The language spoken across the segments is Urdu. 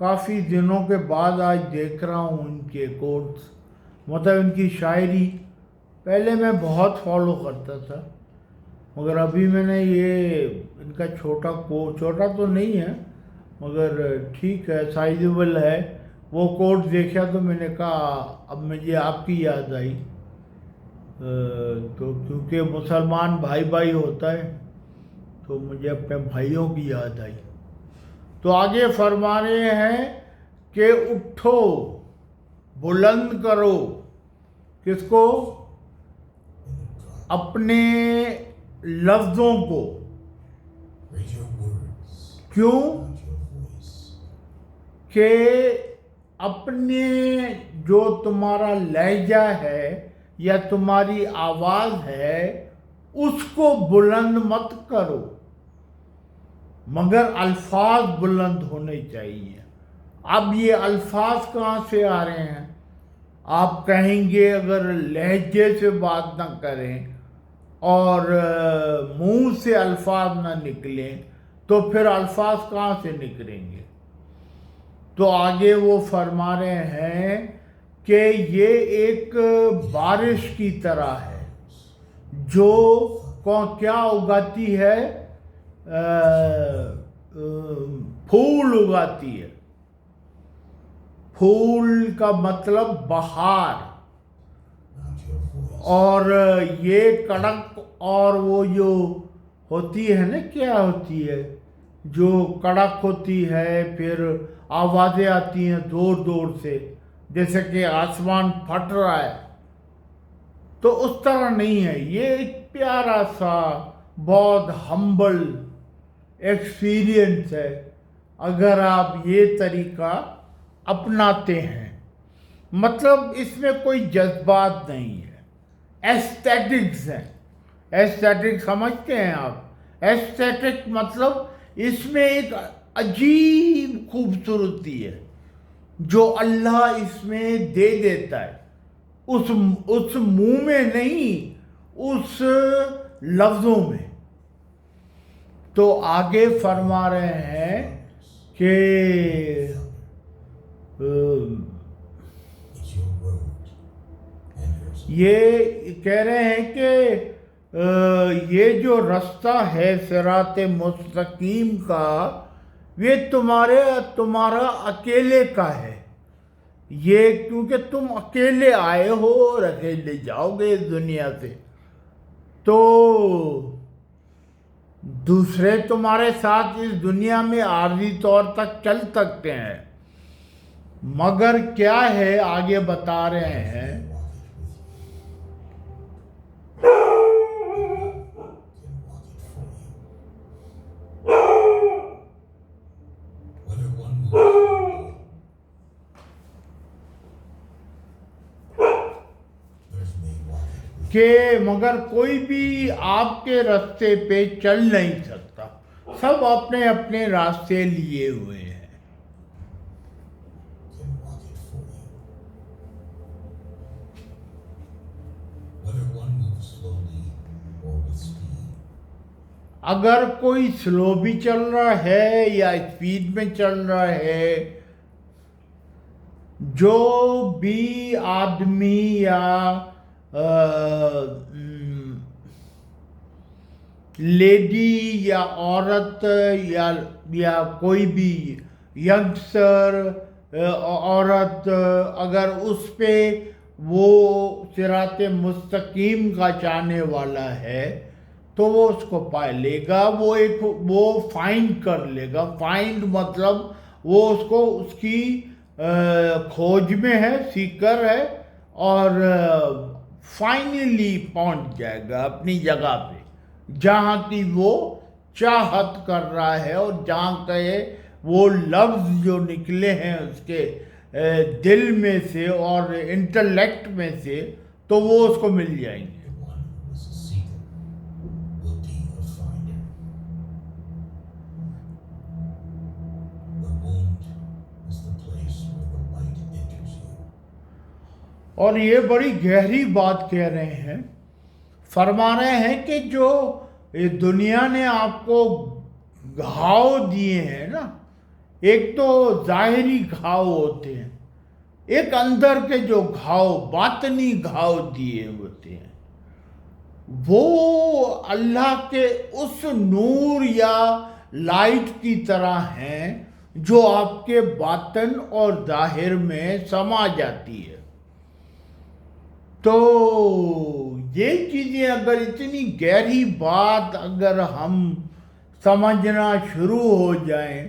کافی دنوں کے بعد آج دیکھ رہا ہوں ان کے کوٹس، مطلب ان کی شاعری پہلے میں بہت فالو کرتا تھا، مگر ابھی میں نے یہ ان کا چھوٹا تو نہیں ہے مگر ٹھیک ہے، سائزیبل ہے، وہ کوٹ دیکھا تو میں نے کہا اب مجھے آپ کی یاد آئی، تو کیونکہ مسلمان بھائی بھائی ہوتا ہے تو مجھے اپنے بھائیوں کی یاد آئی۔ تو آگے فرما رہے ہیں کہ اٹھو، بلند کرو، کس کو؟ اپنے لفظوں کو۔ کیوں؟ کہ اپنے جو تمہارا لہجہ ہے یا تمہاری آواز ہے اس کو بلند مت کرو، مگر الفاظ بلند ہونے چاہیے۔ اب یہ الفاظ کہاں سے آ رہے ہیں؟ آپ کہیں گے اگر لہجے سے بات نہ کریں اور منہ سے الفاظ نہ نکلیں تو پھر الفاظ کہاں سے نکلیں گے؟ تو آگے وہ فرما رہے ہیں کہ یہ ایک بارش کی طرح ہے جو کیا اگاتی ہے؟ پھول اگاتی ہے۔ پھول کا مطلب بہار، اور یہ کڑک اور وہ جو ہوتی ہے نا، کیا ہوتی ہے جو کڑک ہوتی ہے، پھر آوازیں آتی ہیں زور زور سے جیسے کہ آسمان پھٹ رہا ہے، تو اس طرح نہیں ہے، یہ ایک پیارا سا بہت ہمبل ایکسپیرینس ہے اگر آپ یہ طریقہ اپناتے ہیں۔ مطلب اس میں کوئی جذبات نہیں ہے، ایستھیٹکس ہیں۔ ایستھیٹک سمجھتے ہیں آپ؟ ایستھیٹک مطلب اس میں ایک عجیب خوبصورتی ہے جو اللہ اس میں دے دیتا ہے، اس منہ میں نہیں، اس لفظوں میں۔ تو آگے فرما رہے ہیں کہ یہ کہہ رہے ہیں کہ یہ جو رستہ ہے صراط مستقیم کا، یہ تمہارا اکیلے کا ہے، یہ کیونکہ تم اکیلے آئے ہو اور اکیلے جاؤ گے اس دنیا سے، تو دوسرے تمہارے ساتھ اس دنیا میں عارضی طور تک چل سکتے ہیں، مگر کیا ہے آگے بتا رہے ہیں کہ مگر کوئی بھی آپ کے راستے پہ چل نہیں سکتا، سب اپنے اپنے راستے لیے ہوئے ہیں۔ اگر کوئی سلو بھی چل رہا ہے یا اسپیڈ میں چل رہا ہے، جو بھی آدمی یا لیڈی یا عورت یا کوئی بھی ینگسٹر عورت اگر اس پہ وہ صراط مستقیم کا چاہنے والا ہے تو وہ اس کو پا لے گا، وہ فائنڈ کر لے گا۔ فائنڈ مطلب وہ اس کو اس کی کھوج میں ہے، سیکر ہے، اور فائنلی پہنچ جائے گا اپنی جگہ پہ جہاں کی وہ چاہت کر رہا ہے، اور جہاں کے وہ لفظ جو نکلے ہیں اس کے دل میں سے اور انٹلیکٹ میں سے، تو وہ اس کو مل جائیں گے۔ اور یہ بڑی گہری بات کہہ رہے ہیں، فرما رہے ہیں کہ جو دنیا نے آپ کو گھاؤ دیے ہیں نا، ایک تو ظاہری گھاؤ ہوتے ہیں، ایک اندر کے جو گھاؤ، باطنی گھاؤ دیے ہوتے ہیں، وہ اللہ کے اس نور یا لائٹ کی طرح ہیں جو آپ کے باطن اور ظاہر میں سما جاتی ہے۔ تو یہ چیزیں اگر اتنی گہری بات اگر ہم سمجھنا شروع ہو جائیں،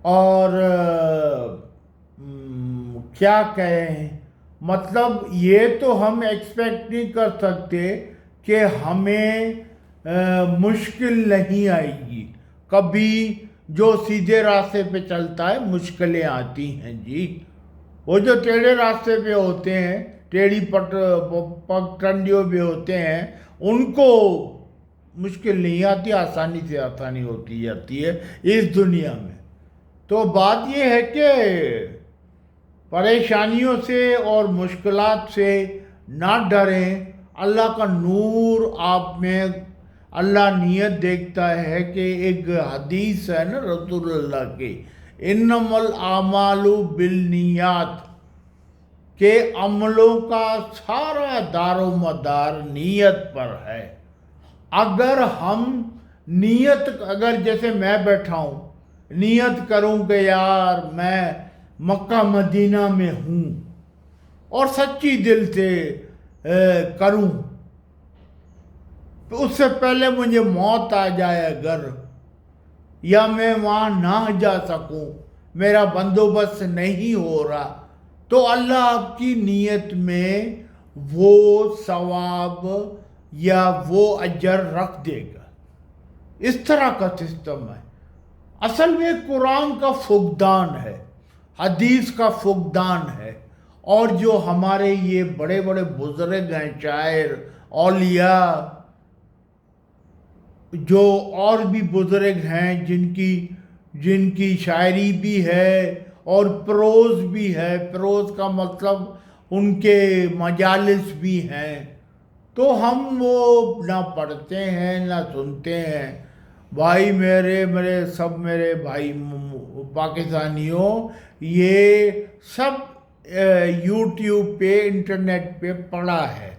اور کیا کہیں، مطلب یہ تو ہم ایکسپیکٹ نہیں کر سکتے کہ ہمیں مشکل نہیں آئے گی۔ کبھی جو سیدھے راستے پہ چلتا ہے مشکلیں آتی ہیں جی، وہ جو ٹیڑھے راستے پہ ہوتے ہیں، ٹیڑھی پگڈنڈیوں پہ ہوتے ہیں، ان کو مشکل نہیں آتی، آسانی سے آسانی ہوتی جاتی ہے اس دنیا میں۔ تو بات یہ ہے کہ پریشانیوں سے اور مشکلات سے نہ ڈریں، اللہ کا نور آپ میں، اللہ نیت دیکھتا ہے کہ ایک حدیث ہے نا رسول اللہ کی، انما الاعمال بالنیات، کہ عملوں کا سارا دار و مدار نیت پر ہے۔ اگر ہم نیت، اگر جیسے میں بیٹھا ہوں نیت کروں کہ یار میں مکہ مدینہ میں ہوں، اور سچی دل سے کروں، تو اس سے پہلے مجھے موت آ جائے اگر، یا میں وہاں نہ جا سکوں، میرا بندوبست نہیں ہو رہا، تو اللہ آپ کی نیت میں وہ ثواب یا وہ اجر رکھ دے گا۔ اس طرح کا سسٹم ہے۔ اصل میں قرآن کا فقدان ہے، حدیث کا فقدان ہے، اور جو ہمارے یہ بڑے بڑے بزرگ ہیں، شاعر، اولیاء، جو اور بھی بزرگ ہیں جن کی شاعری بھی ہے اور پروز بھی ہے، پروز کا مطلب ان کے مجالس بھی ہیں، تو ہم وہ نہ پڑھتے ہیں نہ سنتے ہیں۔ بھائی میرے بھائی پاکستانیوں، یہ سب یوٹیوب پہ، انٹرنیٹ پہ پڑا ہے،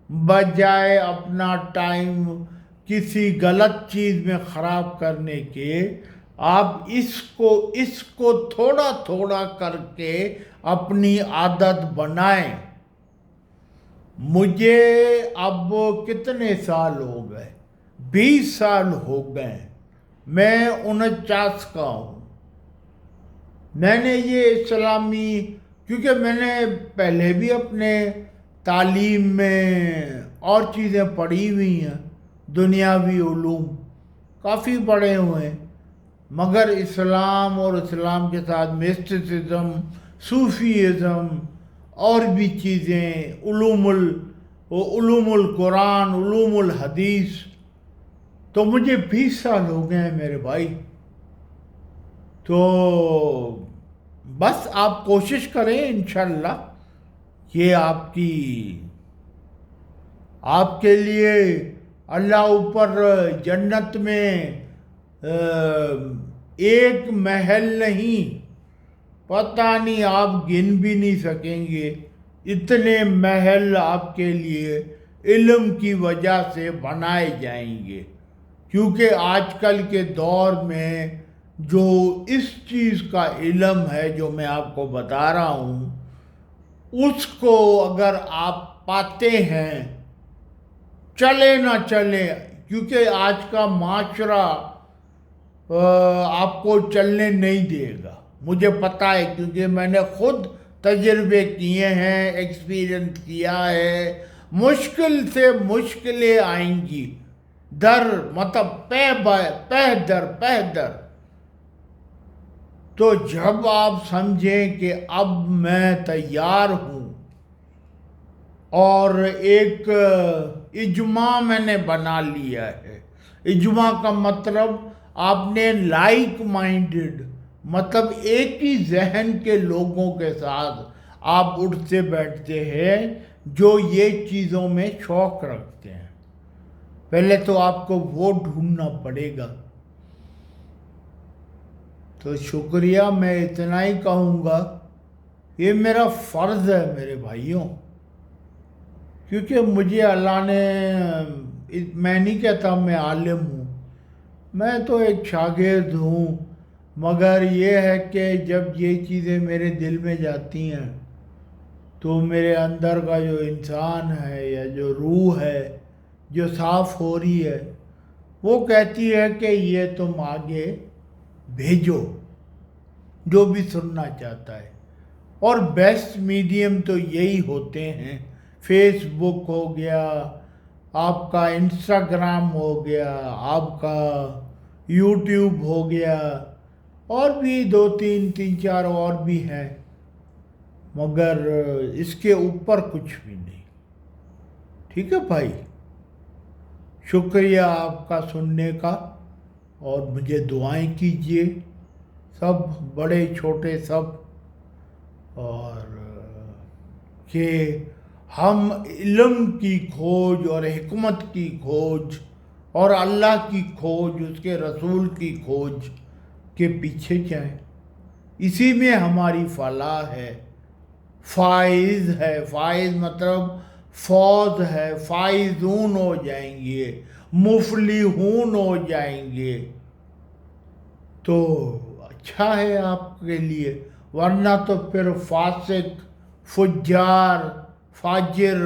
بجائے اپنا ٹائم کسی غلط چیز میں خراب کرنے کے، آپ اس کو تھوڑا تھوڑا کر کے اپنی عادت بنائیں۔ مجھے اب کتنے سال ہو گئے؟ 20 سال ہو گئے، میں 49 کا ہوں۔ میں نے یہ اسلامی، کیونکہ میں نے پہلے بھی اپنے تعلیم میں اور چیزیں پڑھی ہوئی ہیں، دنیاوی علوم کافی پڑھے ہوئے ہیں، مگر اسلام اور اسلام کے ساتھ مسٹسزم، صوفیزم اور بھی چیزیں، علوم القرآن، علوم الحدیث، تو مجھے 20 سال ہو گئے ہیں میرے بھائی۔ تو بس آپ کوشش کریں، انشاءاللہ یہ آپ کے لیے اللہ اوپر جنت میں ایک محل نہیں، پتہ نہیں آپ گن بھی نہیں سکیں گے، اتنے محل آپ کے لیے علم کی وجہ سے بنائے جائیں گے۔ کیونکہ آج کل کے دور میں جو اس چیز کا علم ہے جو میں آپ کو بتا رہا ہوں، اس کو اگر آپ پاتے ہیں، چلے نہ چلے، کیونکہ آج کا معاشرہ آپ کو چلنے نہیں دے گا، مجھے پتہ ہے، کیونکہ میں نے خود تجربے کیے ہیں، ایکسپیرینس کیا ہے۔ مشکل سے مشکلیں آئیں گی، مطلب پہ در، تو جب آپ سمجھیں کہ اب میں تیار ہوں، اور ایک اجماع میں نے بنا لیا ہے۔ اجماع کا مطلب آپ نے لائک مائنڈڈ، مطلب ایک ہی ذہن کے لوگوں کے ساتھ آپ اٹھتے بیٹھتے ہیں جو یہ چیزوں میں شوق رکھتے ہیں۔ پہلے تو آپ کو وہ ڈھونڈنا پڑے گا۔ تو شکریہ میں اتنا ہی کہوں گا، یہ میرا فرض ہے میرے بھائیوں، کیونکہ مجھے اللہ نے، میں نہیں کہتا میں عالم ہوں، میں تو ایک شاگرد ہوں، مگر یہ ہے کہ جب یہ چیزیں میرے دل میں جاتی ہیں تو میرے اندر کا جو انسان ہے یا جو روح ہے جو صاف ہو رہی ہے، وہ کہتی ہے کہ یہ تم آگے بھیجو جو بھی سننا چاہتا ہے۔ اور بیسٹ میڈیم تو یہی ہوتے ہیں، فیس بک ہو گیا، آپ کا انسٹاگرام ہو گیا، آپ کا یوٹیوب ہو گیا، اور بھی دو تین چار اور بھی ہیں، مگر اس کے اوپر کچھ بھی نہیں۔ ٹھیک ہے بھائی، شکریہ آپ کا سننے کا، اور مجھے دعائیں کیجیے، سب بڑے چھوٹے سب، اور کہ ہم علم کی کھوج اور حکمت کی کھوج اور اللہ کی کھوج، اس کے رسول کی کھوج کے پیچھے جائیں، اسی میں ہماری فلاح ہے، فائز ہے، فائز مطلب فوز ہے، فائزون ہو جائیں گے، مفلحون ہو جائیں گے، تو اچھا ہے آپ کے لیے، ورنہ تو پھر فاسق، فجار، فاجر،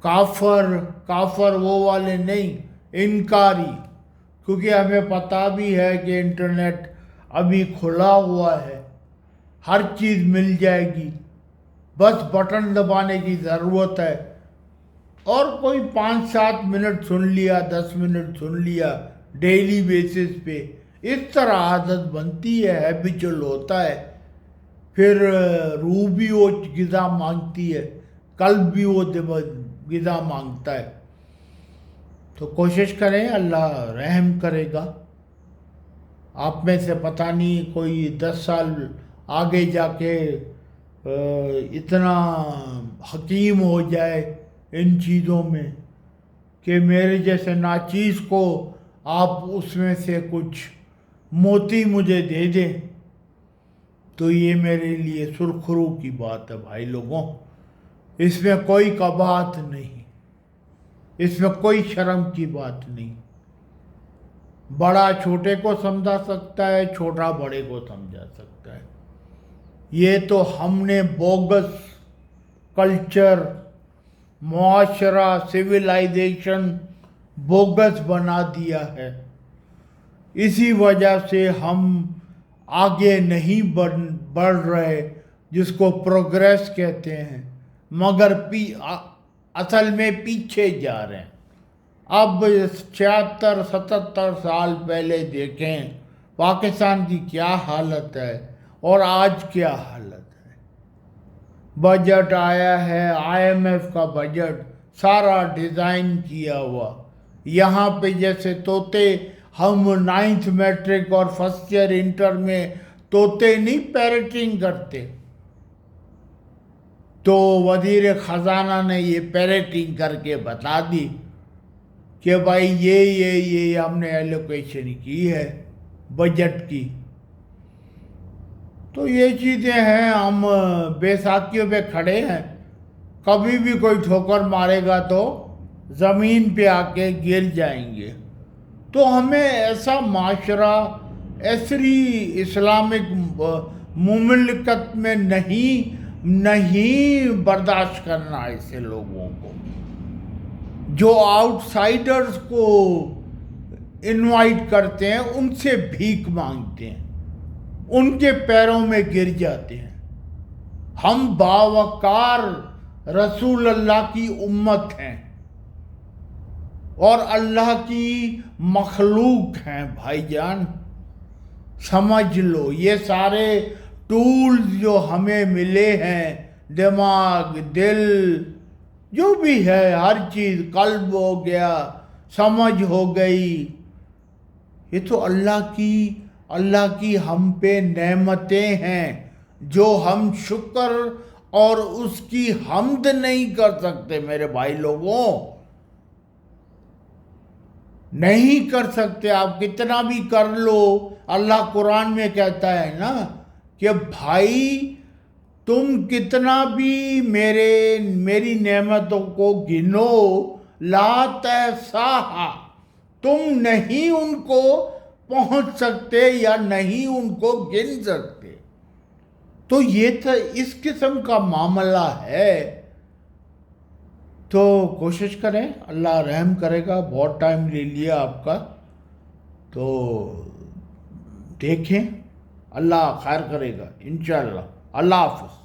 کافر وہ والے نہیں، انکاری، کیونکہ ہمیں پتہ بھی ہے کہ انٹرنیٹ ابھی کھلا ہوا ہے، ہر چیز مل جائے گی، بس بٹن دبانے کی ضرورت ہے، اور کوئی 5-7 منٹ سن لیا، 10 منٹ سن لیا ڈیلی بیسس پہ، اس طرح عادت بنتی ہے، ہیبیچول ہوتا ہے، پھر روح بھی وہ غذا مانگتی ہے، قلب بھی وہ غذا مانگتا ہے۔ تو کوشش کریں، اللہ رحم کرے گا۔ آپ میں سے پتہ نہیں کوئی 10 سال آگے جا کے اتنا حکیم ہو جائے ان چیزوں میں کہ میرے جیسے ناچیز کو آپ اس میں سے کچھ موتی مجھے دے دیں، تو یہ میرے لیے سرخرو کی بات ہے بھائی لوگوں، اس میں کوئی قباحت نہیں، اس میں کوئی شرم کی بات نہیں۔ بڑا چھوٹے کو سمجھا سکتا ہے، چھوٹا بڑے کو سمجھا سکتا ہے۔ یہ تو ہم نے بوگس کلچر، معاشرہ، سویلائزیشن بوگس بنا دیا ہے، اسی وجہ سے ہم آگے نہیں بڑھ رہے، جس کو پروگریس کہتے ہیں، مگر اصل میں پیچھے جا رہے ہیں۔ اب 76-77 سال پہلے دیکھیں پاکستان کی کیا حالت ہے اور آج کیا حالت ہے۔ بجٹ آیا ہے، IMF کا بجٹ سارا ڈیزائن کیا ہوا، یہاں پہ جیسے طوطے، ہم 9th میٹرک اور فرسٹ ایئر انٹر میں طوطے نہیں پیرٹنگ کرتے، تو وزیر خزانہ نے یہ پیرٹنگ کر کے بتا دی کہ بھائی یہ ہم نے ایلوکیشن کی ہے بجٹ کی۔ تو یہ چیزیں ہیں، ہم بے ساکھیوں پہ کھڑے ہیں، کبھی بھی کوئی ٹھوکر مارے گا تو زمین پہ آ کے گر جائیں گے۔ تو ہمیں ایسا معاشرہ، ایسی اسلامک مملکت میں نہیں برداشت کرنا ایسے لوگوں کو، جو آؤٹ سائیڈرز کو انوائٹ کرتے ہیں، ان سے بھیک مانگتے ہیں، ان کے پیروں میں گر جاتے ہیں۔ ہم باوقار رسول اللہ کی امت ہیں اور اللہ کی مخلوق ہیں بھائی جان، سمجھ لو۔ یہ سارے ٹولز جو ہمیں ملے ہیں، دماغ، دل، جو بھی ہے، ہر چیز، قلب ہو گیا، سمجھ ہو گئی، یہ تو اللہ کی ہم پہ نعمتیں ہیں، جو ہم شکر اور اس کی حمد نہیں کر سکتے میرے بھائی لوگوں، نہیں کر سکتے۔ آپ کتنا بھی کر لو، اللہ قرآن میں کہتا ہے نا کہ بھائی تم کتنا بھی میری نعمتوں کو گنو، لا تحصاہا، تم نہیں ان کو پہنچ سکتے یا نہیں ان کو گن سکتے۔ تو یہ اس قسم کا معاملہ ہے۔ تو کوشش کریں، اللہ رحم کرے گا۔ بہت ٹائم لے لیا آپ کا، تو دیکھیں، اللہ خیر کرے گا انشاءاللہ۔ اللہ حافظ۔